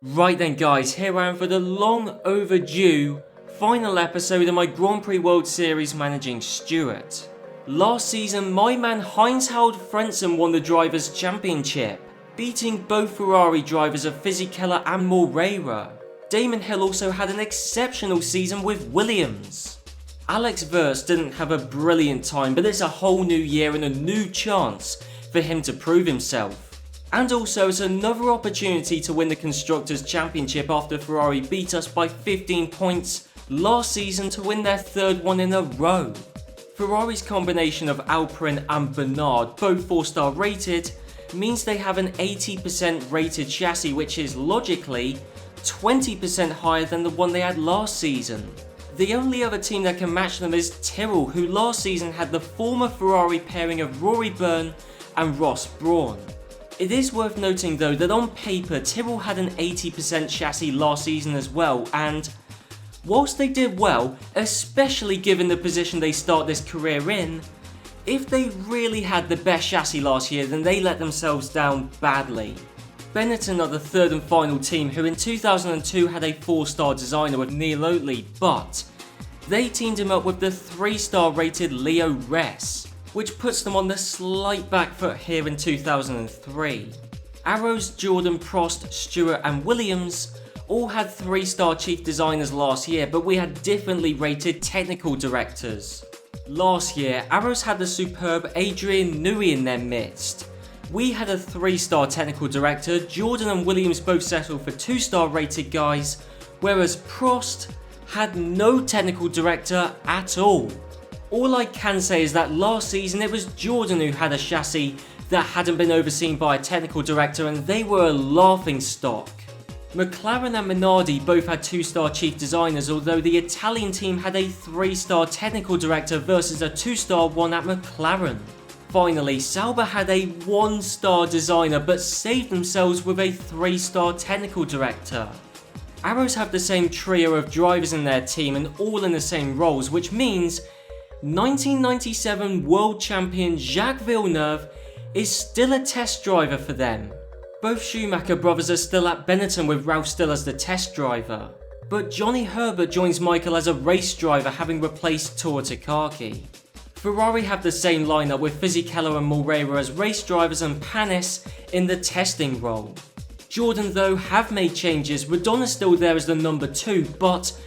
Right then guys, here I am for the long overdue final episode of my Grand Prix World Series managing Stewart. Last season, my man Heinz-Harald Frentzen won the Drivers' Championship, beating both Ferrari drivers of Fisichella and Moreira. Damon Hill also had an exceptional season with Williams. Alex Verst didn't have a brilliant time, but it's a whole new year and a new chance for him to prove himself. And also it's another opportunity to win the Constructors' Championship after Ferrari beat us by 15 points last season to win their third one in a row. Ferrari's combination of Alpine and Bernard, both 4-star rated, means they have an 80% rated chassis, which is logically 20% higher than the one they had last season. The only other team that can match them is Tyrrell, who last season had the former Ferrari pairing of Rory Byrne and Ross Brawn. It is worth noting though that on paper Tyrrell had an 80% chassis last season as well, and whilst they did well, especially given the position they start this career in, if they really had the best chassis last year then they let themselves down badly. Benetton are the third and final team who in 2002 had a 4-star designer with Neil Oatley, but they teamed him up with the 3-star rated Leo Ress, which puts them on the slight back foot here in 2003. Arrows, Jordan, Prost, Stewart and Williams all had 3-star chief designers last year, but we had differently rated technical directors. Last year, Arrows had the superb Adrian Newey in their midst. We had a 3-star technical director, Jordan and Williams both settled for 2-star rated guys, whereas Prost had no technical director at all. All I can say is that last season it was Jordan who had a chassis that hadn't been overseen by a technical director and they were a laughing stock. McLaren and Minardi both had 2-star chief designers, although the Italian team had a 3-star technical director versus a 2-star one at McLaren. Finally, Sauber had a 1-star designer but saved themselves with a 3-star technical director. Arrows have the same trio of drivers in their team and all in the same roles, which means 1997 world champion Jacques Villeneuve is still a test driver for them. Both Schumacher brothers are still at Benetton with Ralph still as the test driver. But Johnny Herbert joins Michael as a race driver, having replaced Tor Takaki. Ferrari have the same lineup with Fisichella and Moreira as race drivers and Panis in the testing role. Jordan though have made changes. Redon is still there as the number 2, but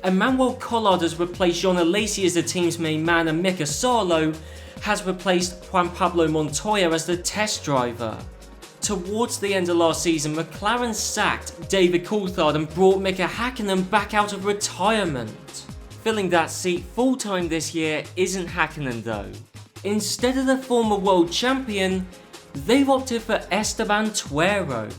Emmanuel Collard has replaced John Alesi as the team's main man and Mika Salo has replaced Juan Pablo Montoya as the test driver. Towards the end of last season, McLaren sacked David Coulthard and brought Mika Hakkinen back out of retirement. Filling that seat full-time this year isn't Hakkinen though. Instead of the former world champion, they've opted for Esteban Tuero.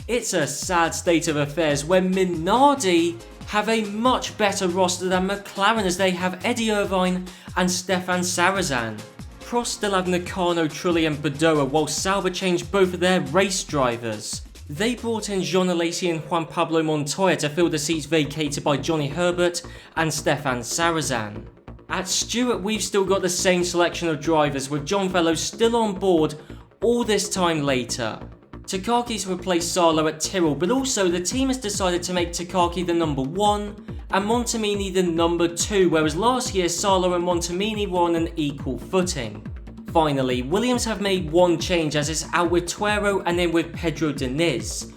It's a sad state of affairs where Minardi have a much better roster than McLaren, as they have Eddie Irvine and Stefan Sarazan. Prost still have Nakano, Trulli and Badoa, while Sauber changed both of their race drivers. They brought in Jean Alesi and Juan Pablo Montoya to fill the seats vacated by Johnny Herbert and Stefan Sarazan. At Stewart, we've still got the same selection of drivers, with John Velo still on board all this time later. Takaki's replaced Salo at Tyrrell, but also the team has decided to make Takaki the number 1 and Montemini the number 2, whereas last year Salo and Montemini were on an equal footing. Finally, Williams have made one change, as it's out with Tuero and in with Pedro Diniz.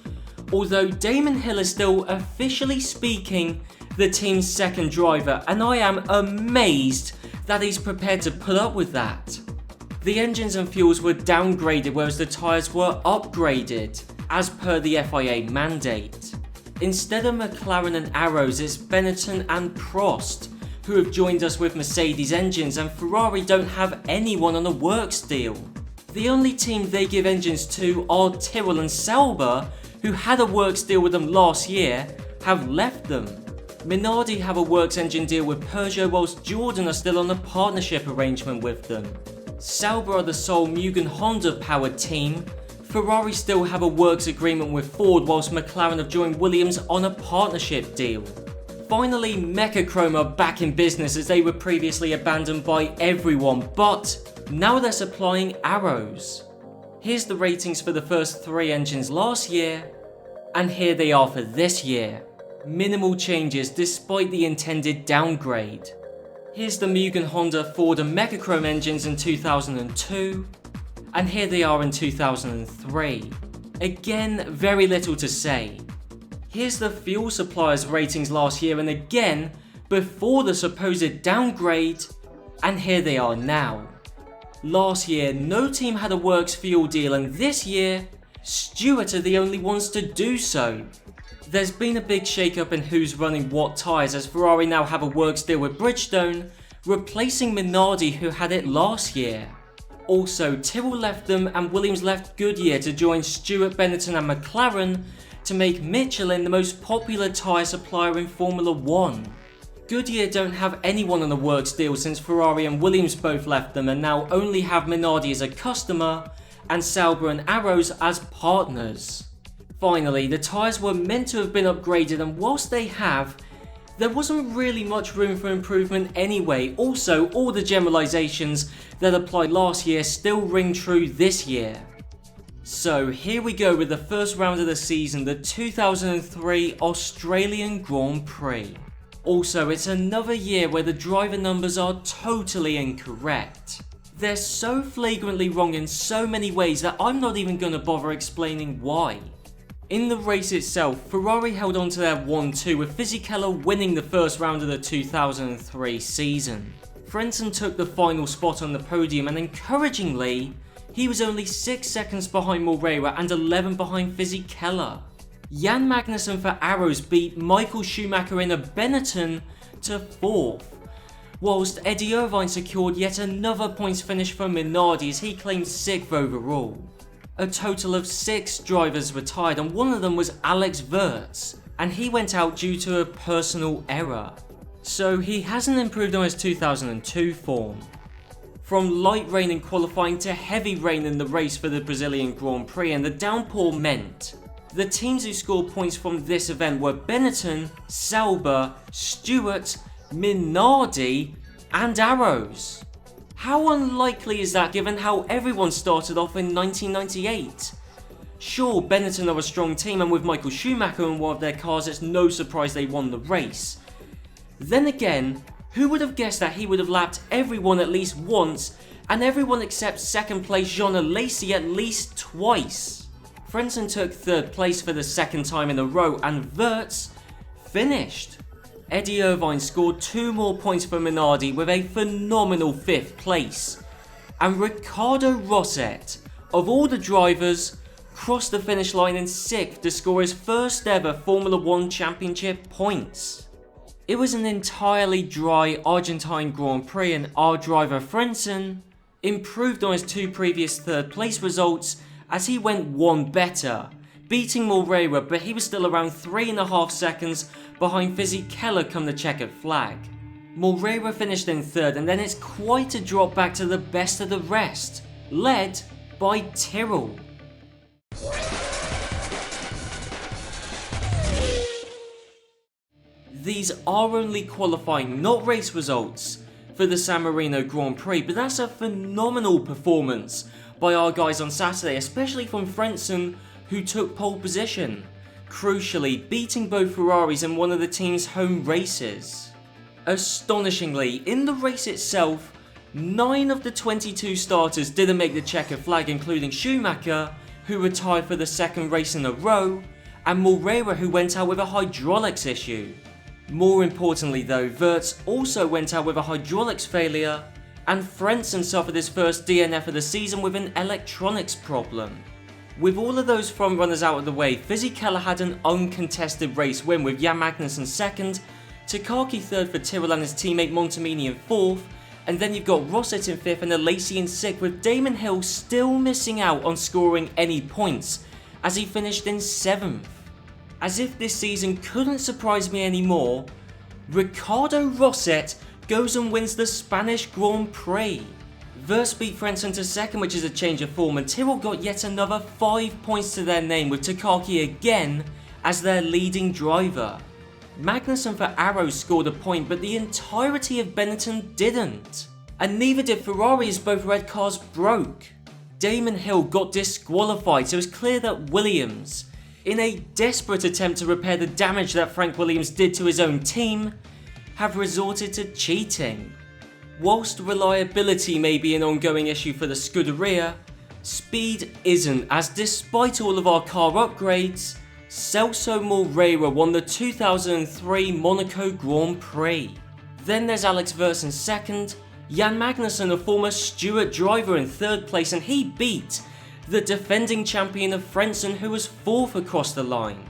Although Damon Hill is still, officially speaking, the team's second driver, and I am amazed that he's prepared to put up with that. The engines and fuels were downgraded, whereas the tyres were upgraded, as per the FIA mandate. Instead of McLaren and Arrows, it's Benetton and Prost who have joined us with Mercedes engines, and Ferrari don't have anyone on a works deal. The only team they give engines to are Tyrrell and Sauber, who had a works deal with them last year, have left them. Minardi have a works engine deal with Peugeot, whilst Jordan are still on a partnership arrangement with them. Sauber are the sole Mugen Honda powered team. Ferrari still have a works agreement with Ford, whilst McLaren have joined Williams on a partnership deal. Finally, Mechachrome are back in business, as they were previously abandoned by everyone, but now they're supplying Arrows. Here's the ratings for the first 3 engines last year, And here they are for this year. Minimal changes despite the intended downgrade. Here's the Mugen Honda Ford and Megachrome engines in 2002, and here they are in 2003. Again, very little to say. Here's the fuel suppliers ratings last year, and again, before the supposed downgrade, and here they are now. Last year, no team had a works fuel deal, and this year, Stewart are the only ones to do so. There's been a big shake-up in who's running what tyres, as Ferrari now have a works deal with Bridgestone, replacing Minardi who had it last year. Also, Tyrrell left them and Williams left Goodyear to join Stewart, Benetton and McLaren to make Michelin the most popular tyre supplier in Formula 1. Goodyear don't have anyone on a works deal since Ferrari and Williams both left them and now only have Minardi as a customer and Sauber and Arrows as partners. Finally, the tyres were meant to have been upgraded, and whilst they have, there wasn't really much room for improvement anyway. Also, all the generalisations that applied last year still ring true this year. So here we go with the first round of the season, the 2003 Australian Grand Prix. Also, it's another year where the driver numbers are totally incorrect. They're so flagrantly wrong in so many ways that I'm not even going to bother explaining why. In the race itself, Ferrari held on to their 1-2 with Fisichella winning the first round of the 2003 season. Frentzen took the final spot on the podium, and encouragingly, he was only 6 seconds behind Moreira and 11 behind Fisichella. Jan Magnussen for Arrows beat Michael Schumacher in a Benetton to 4th, whilst Eddie Irvine secured yet another points finish for Minardi as he claimed 6th overall. A total of 6 drivers retired, and one of them was Alex Wurz, and he went out due to a personal error. So he hasn't improved on his 2002 form. From light rain in qualifying to heavy rain in the race for the Brazilian Grand Prix, and the downpour meant the teams who scored points from this event were Benetton, Sauber, Stewart, Minardi and Arrows. How unlikely is that given how everyone started off in 1998? Sure, Benetton are a strong team, and with Michael Schumacher in one of their cars, it's no surprise they won the race. Then again, who would have guessed that he would have lapped everyone at least once, and everyone except second place Jean Alesi at least twice? Frentzen took 3rd place for the 2nd time in a row, and Wurz finished. Eddie Irvine scored 2 more points for Minardi with a phenomenal 5th place. And Ricardo Rosset, of all the drivers, crossed the finish line in 6th to score his first ever Formula 1 championship points. It was an entirely dry Argentine Grand Prix, and our driver Frentzen improved on his 2 previous 3rd place results as he went 1 better, beating Moreira, but he was still around 3.5 seconds behind Fisichella come the checkered flag. Moreira finished in 3rd, and then it's quite a drop back to the best of the rest, led by Tyrrell. These are only qualifying, not race results, for the San Marino Grand Prix, but that's a phenomenal performance by our guys on Saturday, especially from Frentzen, who took pole position, crucially beating both Ferraris in one of the team's home races. Astonishingly, in the race itself, 9 of the 22 starters didn't make the checkered flag, including Schumacher, who retired for the 2nd race in a row, and Moreira, who went out with a hydraulics issue. More importantly though, Wurz also went out with a hydraulics failure, and Frentzen suffered his first DNF of the season with an electronics problem. With all of those front runners out of the way, Fisichella had an uncontested race win with Jan Magnussen 2nd, Takaki 3rd for Tyrrell and his teammate Montemini in 4th, and then you've got Rosset in 5th and Alesi in 6th, with Damon Hill still missing out on scoring any points, as he finished in 7th. As if this season couldn't surprise me anymore, Ricardo Rosset goes and wins the Spanish Grand Prix. Wurz beat Frentzen to 2nd, which is a change of form, and Tyrrell got yet another 5 points to their name, with Takaki again as their leading driver. Magnussen for Arrows scored a point, but the entirety of Benetton didn't. And neither did Ferrari, as both red cars broke. Damon Hill got disqualified, so it's clear that Williams, in a desperate attempt to repair the damage that Frank Williams did to his own team, have resorted to cheating. Whilst reliability may be an ongoing issue for the Scuderia, speed isn't, as despite all of our car upgrades, Celso Moreira won the 2003 Monaco Grand Prix. Then there's Alex Frentzen second, Jan Magnussen, a former Stewart driver, in third place, and he beat the defending champion of Frentzen, who was fourth across the line.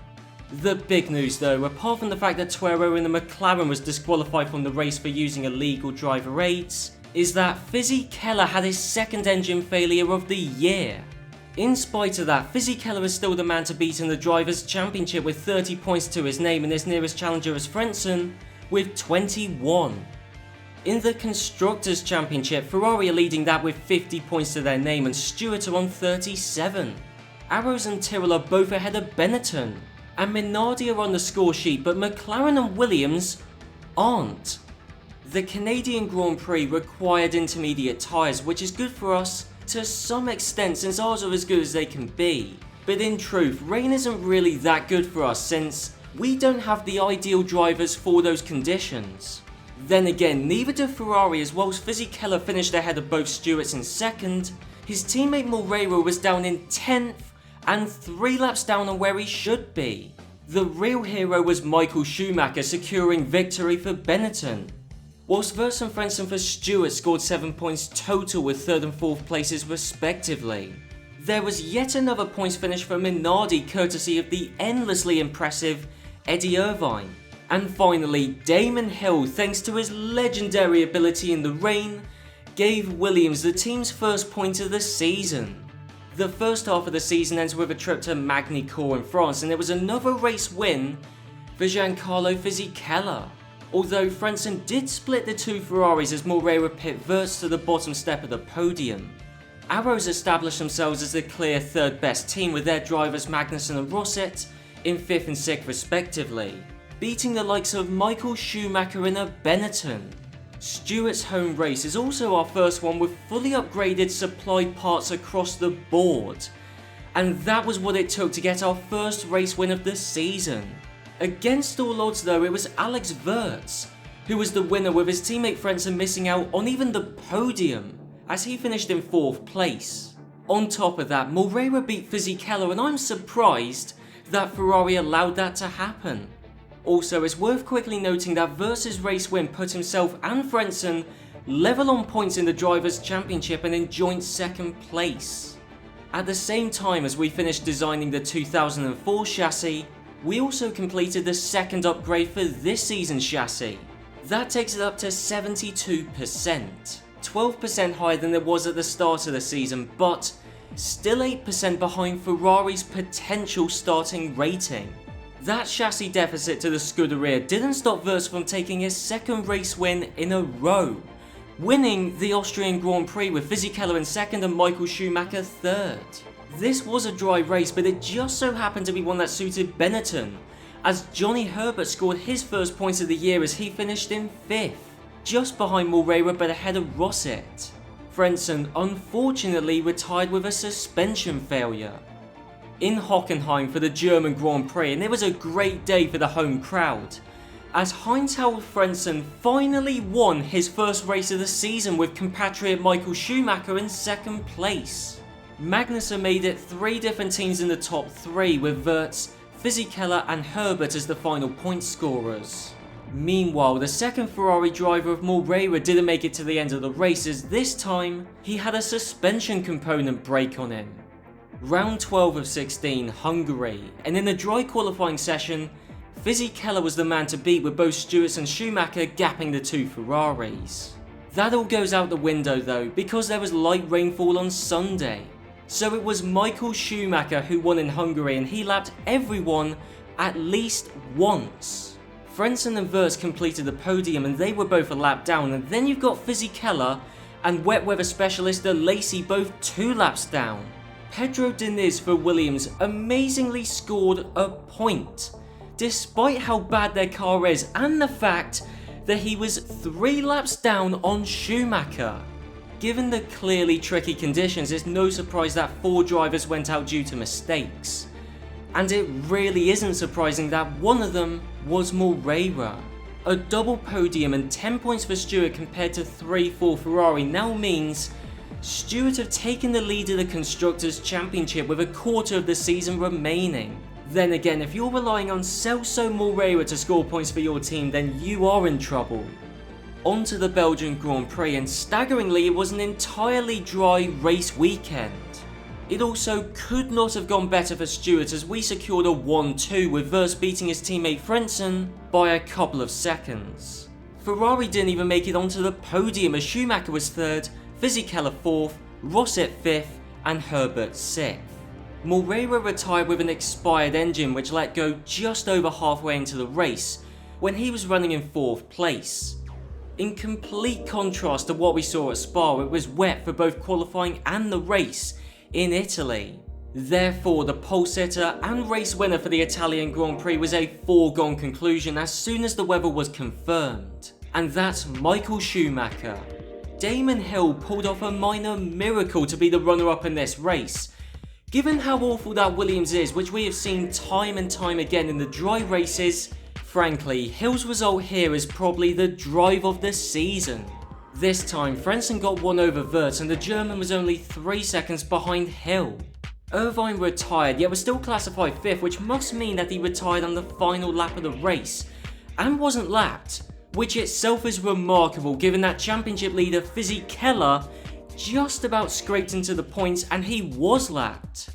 The big news though, apart from the fact that Tuero in the McLaren was disqualified from the race for using illegal driver aids, is that Fisichella had his second engine failure of the year. In spite of that, Fisichella is still the man to beat in the Drivers' Championship with 30 points to his name, and his nearest challenger is Frentzen with 21. In the Constructors' Championship, Ferrari are leading that with 50 points to their name, and Stewart are on 37. Arrows and Tyrrell are both ahead of Benetton, and Minardi are on the score sheet, but McLaren and Williams aren't. The Canadian Grand Prix required intermediate tyres, which is good for us to some extent since ours are as good as they can be. But in truth, rain isn't really that good for us since we don't have the ideal drivers for those conditions. Then again, neither do Ferrari, as whilst Fisichella finished ahead of both Stewarts in second, his teammate Moreira was down in 10th and 3 laps down on where he should be. The real hero was Michael Schumacher securing victory for Benetton. Whilst Frentzen and Frentzen for Stewart scored 7 points total with 3rd and 4th places respectively. There was yet another points finish for Minardi courtesy of the endlessly impressive Eddie Irvine. And finally, Damon Hill, thanks to his legendary ability in the rain, gave Williams the team's first point of the season. The first half of the season ends with a trip to Magny-Cours in France, and it was another race win for Giancarlo Fisichella. Although Frentzen did split the two Ferraris as Moreira pit Wirtz to the bottom step of the podium. Arrows established themselves as the clear third best team with their drivers Magnussen and Rosset in 5th and 6th respectively, beating the likes of Michael Schumacher in a Benetton. Stewart's home race is also our first one with fully upgraded supplied parts across the board, and that was what it took to get our first race win of the season. Against all odds though, it was Alex Wirtz who was the winner, with his teammate Frentzen missing out on even the podium as he finished in 4th place. On top of that, Moreira beat Fisichella, and I'm surprised that Ferrari allowed that to happen. Also, it's worth quickly noting that Wirtz's race win put himself and Frentzen level on points in the Drivers' Championship and in joint 2nd place. At the same time as we finished designing the 2004 chassis, we also completed the second upgrade for this season's chassis. That takes it up to 72%, 12% higher than it was at the start of the season, but still 8% behind Ferrari's potential starting rating. That chassis deficit to the Scuderia didn't stop Wirtz from taking his second race win in a row, winning the Austrian Grand Prix with Fisichella in 2nd and Michael Schumacher 3rd. This was a dry race, but it just so happened to be one that suited Benetton, as Johnny Herbert scored his first points of the year as he finished in 5th, just behind Moreira but ahead of Rosset. Frentzen unfortunately retired with a suspension failure in Hockenheim for the German Grand Prix, and it was a great day for the home crowd, as Heinz-Harald Frentzen finally won his first race of the season with compatriot Michael Schumacher in 2nd place. Magnussen made it 3 different teams in the top 3, with Wirtz, Fisichella and Herbert as the final point scorers. Meanwhile, the 2nd Ferrari driver of Moreira didn't make it to the end of the race, as this time he had a suspension component break on him. Round 12 of 16, Hungary, and in the dry qualifying session, Fisichella was the man to beat, with both Stewart and Schumacher gapping the two Ferraris. That all goes out the window though, because there was light rainfall on Sunday. So it was Michael Schumacher who won in Hungary, and he lapped everyone at least once. Frentzen and Wirtz completed the podium and they were both a lap down, and then you've got Fisichella and wet weather specialist Lacey both 2 laps down. Pedro Diniz for Williams amazingly scored a point, despite how bad their car is and the fact that he was 3 laps down on Schumacher. Given the clearly tricky conditions, it's no surprise that 4 drivers went out due to mistakes. And it really isn't surprising that one of them was Moreira. A double podium and 10 points for Stewart compared to 3 for Ferrari now means Stewart have taken the lead of the Constructors' Championship with a quarter of the season remaining. Then again, if you're relying on Celso Moreira to score points for your team, then you are in trouble. On to the Belgian Grand Prix, and staggeringly it was an entirely dry race weekend. It also could not have gone better for Stewart as we secured a 1-2 with Verts beating his teammate Frentzen by a couple of seconds. Ferrari didn't even make it onto the podium as Schumacher was 3rd, Fisichella 4th, Rosset 5th and Herbert 6th. Moreira retired with an expired engine which let go just over halfway into the race when he was running in 4th place. In complete contrast to what we saw at Spa, it was wet for both qualifying and the race in Italy. Therefore, the pole sitter and race winner for the Italian Grand Prix was a foregone conclusion as soon as the weather was confirmed. And that's Michael Schumacher. Damon Hill pulled off a minor miracle to be the runner-up in this race. Given how awful that Williams is, which we have seen time and time again in the dry races, frankly, Hill's result here is probably the drive of the season. This time, Frentzen got one over Verts and the German was only 3 seconds behind Hill. Irvine retired, yet was still classified 5th, which must mean that he retired on the final lap of the race, and wasn't lapped, which itself is remarkable given that championship leader Fisichella just about scraped into the points and he was lapped.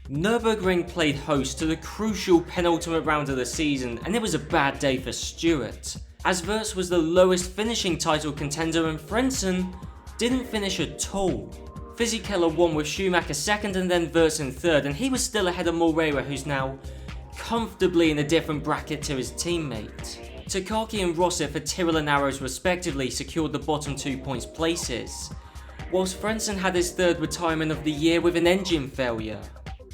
Nürburgring played host to the crucial penultimate round of the season, and it was a bad day for Stewart, as Verts was the lowest finishing title contender and Frentzen didn't finish at all. Fisichella won with Schumacher 2nd and then Verts in 3rd, and he was still ahead of Moreira, who's now comfortably in a different bracket to his teammate. Takaki and Rosset for Tyrrell and Arrows respectively secured the bottom 2 points places, whilst Frentzen had his 3rd retirement of the year with an engine failure.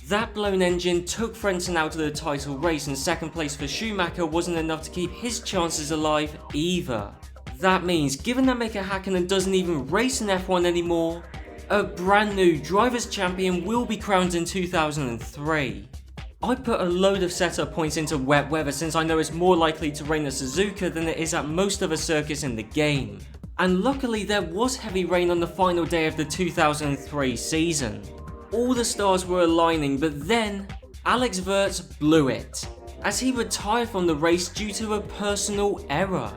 That blown engine took Frentzen out of the title race, and 2nd place for Schumacher wasn't enough to keep his chances alive either. That means, given that Mika Häkkinen doesn't even race in F1 anymore, a brand new Drivers' Champion will be crowned in 2003. I put a load of setup points into wet weather since I know it's more likely to rain at Suzuka than it is at most other circuits in the game. And luckily there was heavy rain on the final day of the 2003 season. All the stars were aligning, but then Alex Verts blew it, as he retired from the race due to a personal error,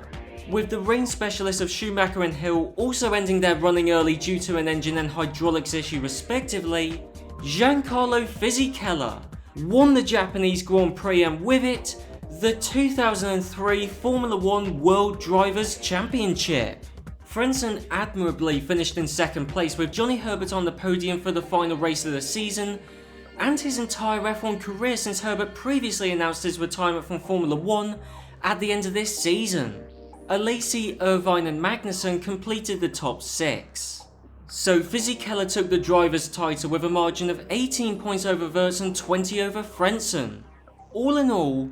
with the rain specialists of Schumacher and Hill also ending their running early due to an engine and hydraulics issue respectively. Giancarlo Fisichella won the Japanese Grand Prix and with it, the 2003 Formula 1 World Drivers' Championship. Frentzen admirably finished in 2nd place with Johnny Herbert on the podium for the final race of the season, and his entire F1 career since Herbert previously announced his retirement from Formula 1 at the end of this season. Alesi, Irvine and Magnussen completed the top 6. So Fisichella took the driver's title with a margin of 18 points over Verts and 20 over Frentzen. All in all,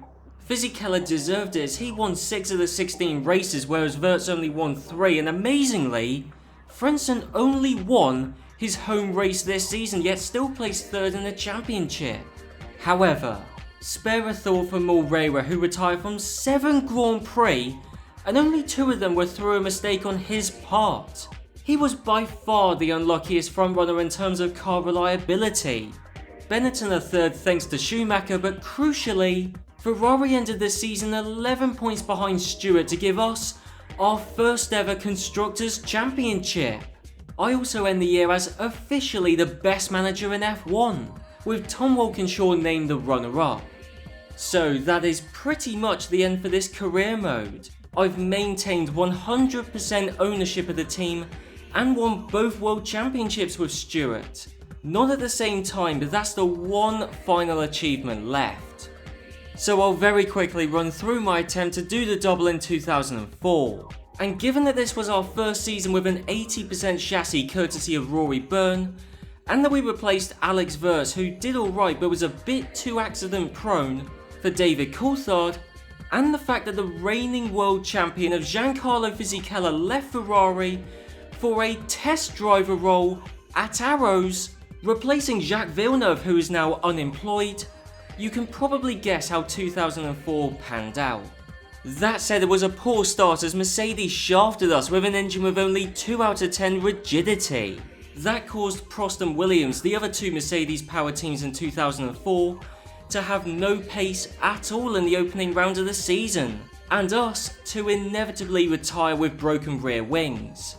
Fisichella deserved it as he won 6 of the 16 races, whereas Verts only won 3, and amazingly, Frentzen only won his home race this season, yet still placed 3rd in the championship. However, spare a thought for Moreira, who retired from 7 Grand Prix, and only 2 of them were through a mistake on his part. He was by far the unluckiest frontrunner in terms of car reliability. Benetton a 3rd thanks to Schumacher, but crucially, Ferrari ended the season 11 points behind Stewart to give us our first ever Constructors' Championship. I also end the year as officially the best manager in F1, with Tom Walkinshaw named the runner-up. So that is pretty much the end for this career mode. I've maintained 100% ownership of the team and won both World Championships with Stewart. Not at the same time, but that's the one final achievement left. So I'll very quickly run through my attempt to do the double in 2004. And given that this was our first season with an 80% chassis courtesy of Rory Byrne, and that we replaced Alex Verts, who did alright but was a bit too accident prone, for David Coulthard, and the fact that the reigning world champion of Giancarlo Fisichella left Ferrari for a test driver role at Arrows, replacing Jacques Villeneuve, who is now unemployed, you can probably guess how 2004 panned out. That said, it was a poor start as Mercedes shafted us with an engine with only 2 out of 10 rigidity. That caused Prost and Williams, the other two Mercedes power teams in 2004, to have no pace at all in the opening round of the season, and us to inevitably retire with broken rear wings.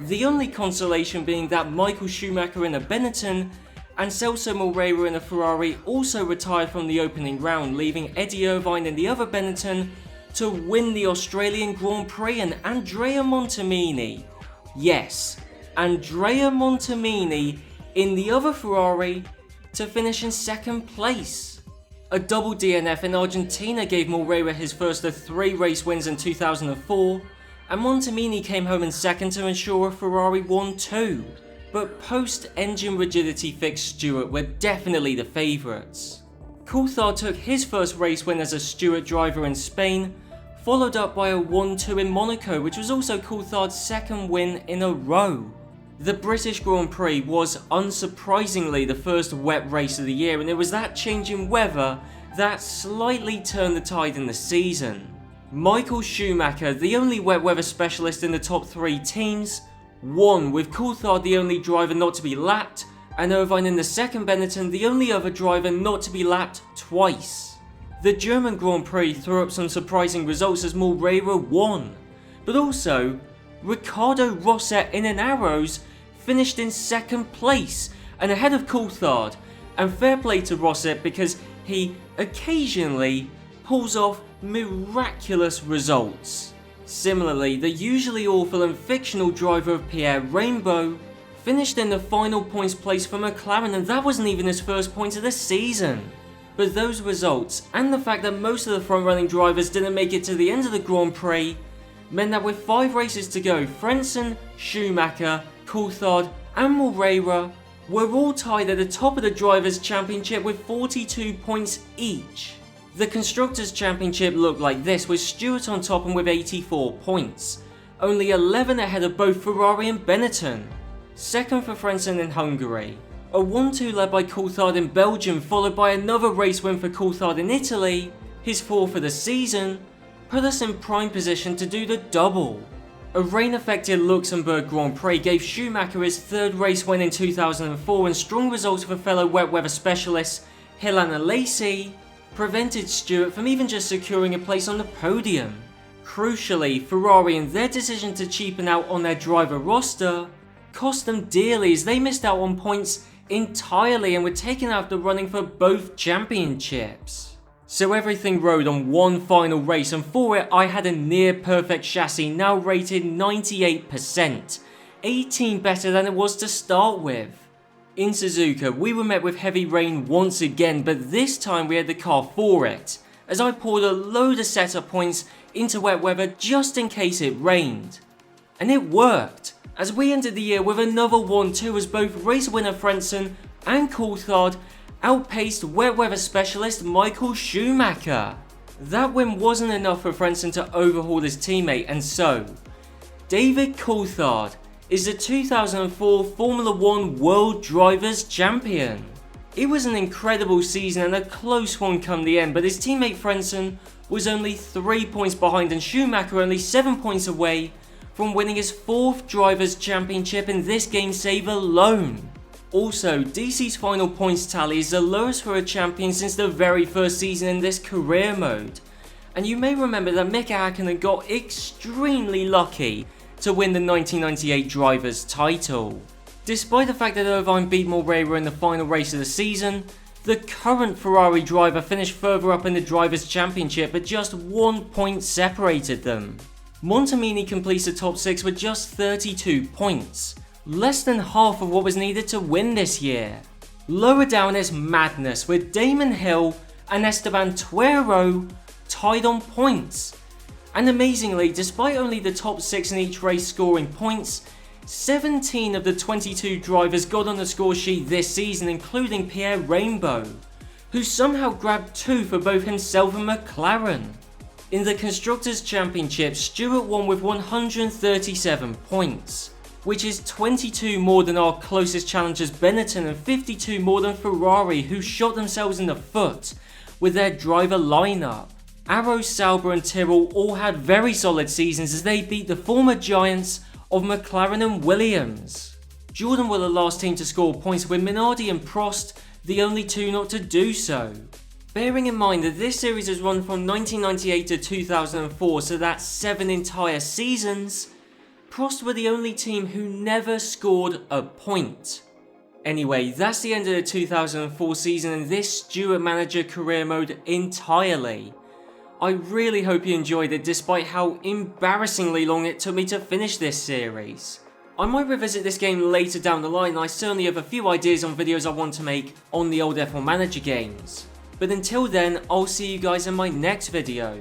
The only consolation being that Michael Schumacher in a Benetton and Celso Moreira in a Ferrari also retired from the opening round, leaving Eddie Irvine in the other Benetton to win the Australian Grand Prix, and Andrea Montemini, yes, Andrea Montemini in the other Ferrari, to finish in second place. A double DNF in Argentina gave Moreira his first of 3 race wins in 2004, and Montemini came home in second to ensure a Ferrari won too. But post-engine rigidity fix Stewart were definitely the favourites. Coulthard took his first race win as a Stewart driver in Spain, followed up by a 1-2 in Monaco, which was also Coulthard's second win in a row. The British Grand Prix was unsurprisingly the first wet race of the year, and it was that change in weather that slightly turned the tide in the season. Michael Schumacher, the only wet weather specialist in the top 3 teams, won, with Coulthard the only driver not to be lapped, and Irvine in the second Benetton the only other driver not to be lapped twice. The German Grand Prix threw up some surprising results as Moreira won, but also Ricardo Rosset in an Arrows finished in second place and ahead of Coulthard, and fair play to Rosset because he occasionally pulls off miraculous results. Similarly, the usually awful and fictional driver of Pierre Rainbow finished in the final points place for McLaren, and that wasn't even his first point of the season. But those results, and the fact that most of the front-running drivers didn't make it to the end of the Grand Prix, meant that with 5 races to go, Frentzen, Schumacher, Coulthard and Moreira were all tied at the top of the Drivers' Championship with 42 points each. The Constructors' Championship looked like this, with Stewart on top and with 84 points, only 11 ahead of both Ferrari and Benetton. Second for Frentzen in Hungary. A 1-2 led by Coulthard in Belgium, followed by another race win for Coulthard in Italy, his 4th of the season, put us in prime position to do the double. A rain-affected Luxembourg Grand Prix gave Schumacher his 3rd race win in 2004, and strong results for fellow wet weather specialists Hill and Lacey prevented Stewart from even just securing a place on the podium. Crucially, Ferrari and their decision to cheapen out on their driver roster cost them dearly as they missed out on points entirely and were taken out of the running for both championships. So everything rode on one final race, and for it I had a near perfect chassis now rated 98%, 18 better than it was to start with. In Suzuka we were met with heavy rain once again, but this time we had the car for it, as I poured a load of setup points into wet weather just in case it rained. And it worked, as we ended the year with another 1-2 as both race winner Frentzen and Coulthard outpaced wet weather specialist Michael Schumacher. That win wasn't enough for Frentzen to overhaul his teammate, and so David Coulthard is the 2004 Formula 1 World Drivers' Champion. It was an incredible season and a close one come the end, but his teammate Frentzen was only 3 points behind and Schumacher only 7 points away from winning his 4th Drivers' Championship in this game save alone. Also, DC's final points tally is the lowest for a champion since the very first season in this career mode. And you may remember that Mika Hakkinen got extremely lucky to win the 1998 Drivers' title. Despite the fact that Irvine beat Moreira in the final race of the season, the current Ferrari driver finished further up in the Drivers' Championship, but just 1 point separated them. Montemini completes the top 6 with just 32 points, less than half of what was needed to win this year. Lower down is madness, with Damon Hill and Esteban Tuero tied on points. And amazingly, despite only the top 6 in each race scoring points, 17 of the 22 drivers got on the score sheet this season, including Pierre Rainbow, who somehow grabbed 2 for both himself and McLaren. In the Constructors' Championship, Stewart won with 137 points. which is 22 more than our closest challengers Benetton and 52 more than Ferrari, who shot themselves in the foot with their driver lineup. Arrow, Sauber and Tyrrell all had very solid seasons as they beat the former giants of McLaren and Williams. Jordan were the last team to score points, with Minardi and Prost the only two not to do so. Bearing in mind that this series has run from 1998 to 2004, so that's 7 entire seasons, Prost were the only team who never scored a point. Anyway, that's the end of the 2004 season and this Stewart Manager career mode entirely. I really hope you enjoyed it despite how embarrassingly long it took me to finish this series. I might revisit this game later down the line. I certainly have a few ideas on videos I want to make on the old F1 Manager games. But until then, I'll see you guys in my next video.